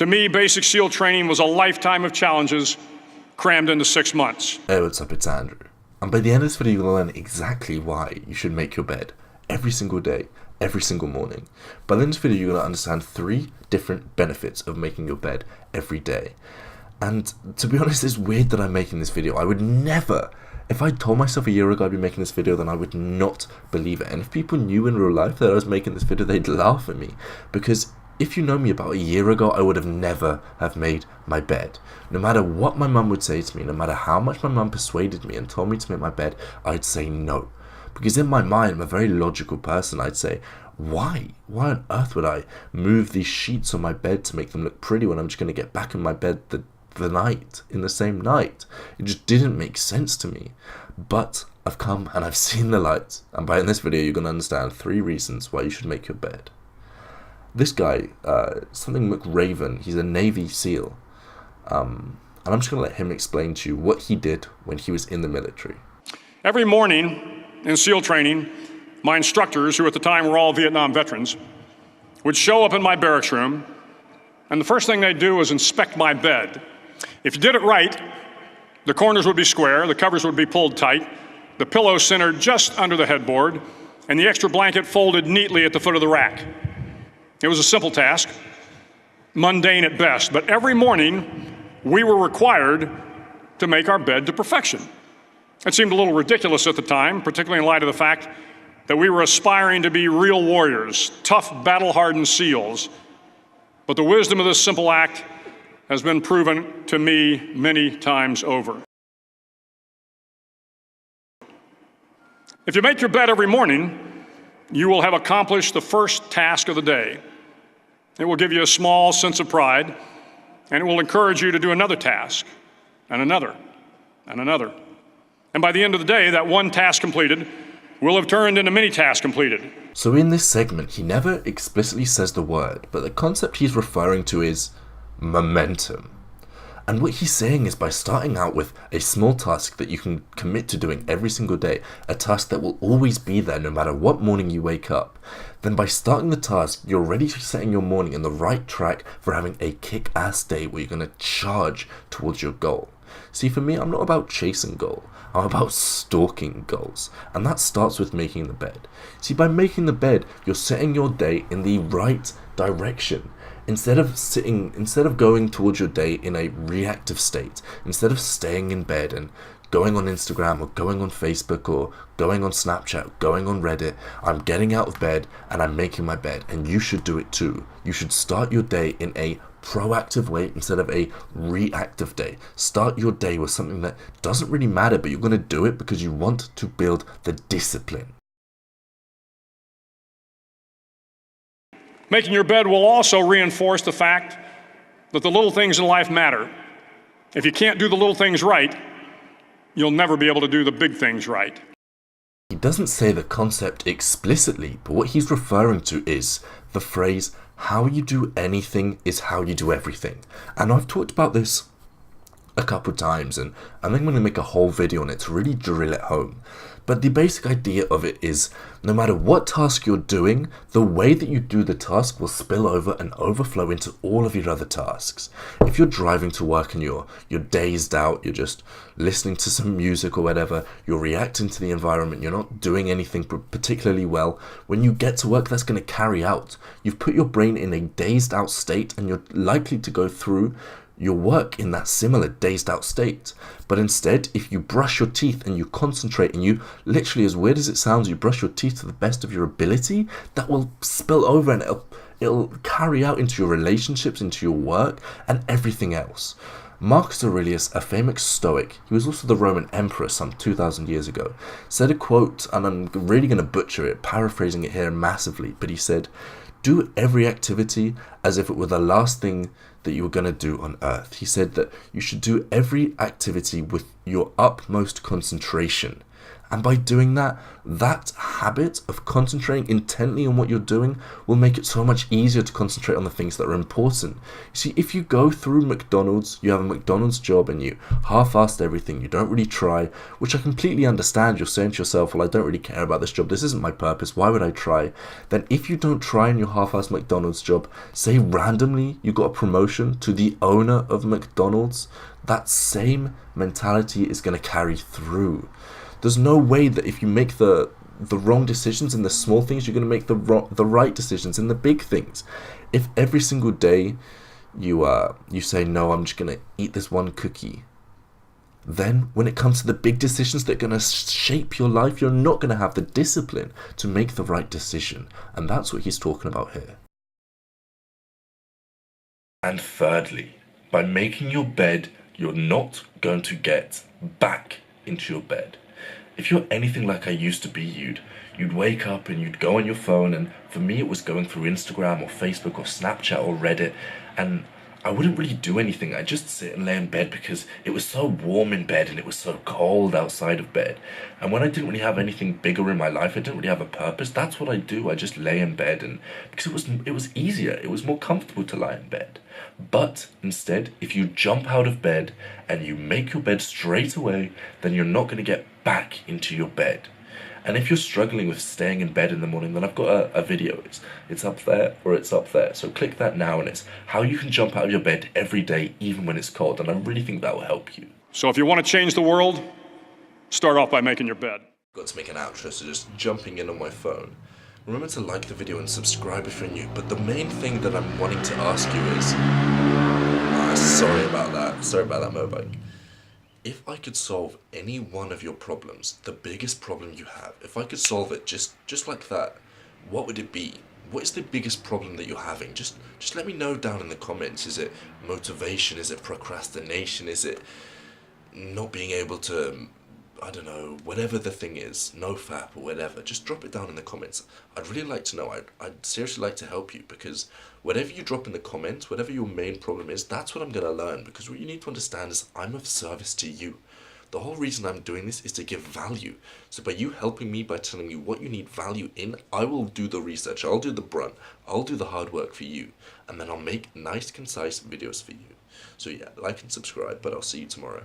To me, basic SEAL training was a lifetime of challenges crammed into 6 months. Hey, what's up? It's Andrew. And by the end of this video, you'll learn exactly why you should make your bed every single day, every single morning. By the end of this video, you're going to understand 3 different benefits of making your bed every day. And to be honest, it's weird that I'm making this video. I would never, if I told myself a year ago I'd be making this video, then I would not believe it. And if people knew in real life that I was making this video, they'd laugh at me. Because if you know me about a year ago, I would have never have made my bed. No matter what my mum would say to me, no matter how much my mum persuaded me and told me to make my bed, I'd say no. Because in my mind, I'm a very logical person. I'd say, why? Why on earth would I move these sheets on my bed to make them look pretty when I'm just going to get back in my bed in the same night? It just didn't make sense to me. But I've come and I've seen the light. And by in this video, you're going to understand 3 reasons why you should make your bed. This guy, something McRaven, he's a Navy SEAL. And I'm just going to let him explain to you what he did when he was in the military. Every morning in SEAL training, my instructors, who at the time were all Vietnam veterans, would show up in my barracks room, and the first thing they'd do was inspect my bed. If you did it right, the corners would be square, the covers would be pulled tight, the pillow centered just under the headboard, and the extra blanket folded neatly at the foot of the rack. It was a simple task, mundane at best, but every morning we were required to make our bed to perfection. It seemed a little ridiculous at the time, particularly in light of the fact that we were aspiring to be real warriors, tough, battle-hardened SEALs. But the wisdom of this simple act has been proven to me many times over. If you make your bed every morning, you will have accomplished the first task of the day. It will give you a small sense of pride, and it will encourage you to do another task, and another, and another. And by the end of the day, that one task completed will have turned into many tasks completed. So in this segment, he never explicitly says the word, but the concept he's referring to is momentum. And what he's saying is by starting out with a small task that you can commit to doing every single day, a task that will always be there no matter what morning you wake up, then by starting the task, you're already setting your morning in the right track for having a kick-ass day where you're going to charge towards your goal. See, for me, I'm not about chasing goal. I'm about stalking goals. And that starts with making the bed. See, by making the bed, you're setting your day in the right direction. Instead of going towards your day in a reactive state, instead of staying in bed and going on Instagram or going on Facebook or going on Snapchat, going on Reddit, I'm getting out of bed and I'm making my bed, and you should do it too. You should start your day in a proactive way instead of a reactive day. Start your day with something that doesn't really matter, but you're going to do it because you want to build the discipline. Making your bed will also reinforce the fact that the little things in life matter. If you can't do the little things right, you'll never be able to do the big things right. He doesn't say the concept explicitly, but what he's referring to is the phrase, how you do anything is how you do everything. And I've talked about this a couple times, and I think I'm going to make a whole video on it to really drill it home. But the basic idea of it is, no matter what task you're doing, the way that you do the task will spill over and overflow into all of your other tasks. If you're driving to work and you're dazed out, you're just listening to some music or whatever, you're reacting to the environment, you're not doing anything particularly well, when you get to work, that's going to carry out. You've put your brain in a dazed out state, and you're likely to go through your work in that similar dazed out state. But instead, if you brush your teeth and you concentrate and you literally, as weird as it sounds, you brush your teeth to the best of your ability, that will spill over and it'll carry out into your relationships, into your work, and everything else. Marcus Aurelius, a famous Stoic, he was also the Roman emperor some 2,000 years ago, said a quote, and I'm really going to butcher it, paraphrasing it here massively, but he said, "Do every activity as if it were the last thing that you were going to do on earth." He said that you should do every activity with your utmost concentration. And by doing that, that habit of concentrating intently on what you're doing will make it so much easier to concentrate on the things that are important. You see, if you go through McDonald's, you have a McDonald's job and you half-assed everything, you don't really try, which I completely understand. You're saying to yourself, well, I don't really care about this job, this isn't my purpose, why would I try? Then if you don't try in your half-assed McDonald's job, say randomly you got a promotion to the owner of McDonald's, that same mentality is going to carry through. There's no way that if you make the wrong decisions in the small things, you're going to make the right decisions in the big things. If every single day you say, no, I'm just going to eat this one cookie, then when it comes to the big decisions that are going to shape your life, you're not going to have the discipline to make the right decision. And that's what he's talking about here. And thirdly, by making your bed, you're not going to get back into your bed. If you're anything like I used to be, you'd wake up and you'd go on your phone, and for me it was going through Instagram or Facebook or Snapchat or Reddit, and I wouldn't really do anything. I'd just sit and lay in bed because it was so warm in bed and it was so cold outside of bed. And when I didn't really have anything bigger in my life, I didn't really have a purpose, that's what I do. I just lay in bed, and because it was easier, it was more comfortable to lie in bed. But instead, if you jump out of bed and you make your bed straight away, then you're not going to get back into your bed. And if you're struggling with staying in bed in the morning, then I've got a video. It's up there or it's up there. So click that now, and it's how you can jump out of your bed every day, even when it's cold. And I really think that will help you. So if you want to change the world, start off by making your bed. Got to make an outro, so just jumping in on my phone. Remember to like the video and subscribe if you're new. But the main thing that I'm wanting to ask you is... sorry about that motorbike. If I could solve any one of your problems, the biggest problem you have, if I could solve it just like that, what would it be? What is the biggest problem that you're having? Just let me know down in the comments. Is it motivation? Is it procrastination? Is it not being able to, I don't know, whatever the thing is, nofap or whatever, just drop it down in the comments. I'd really like to know. I'd seriously like to help you, because whatever you drop in the comments, whatever your main problem is, that's what I'm going to learn, because what you need to understand is I'm of service to you. The whole reason I'm doing this is to give value. So by you helping me, by telling me what you need value in, I will do the research, I'll do the brunt, I'll do the hard work for you, and then I'll make nice, concise videos for you. So yeah, like and subscribe, but I'll see you tomorrow.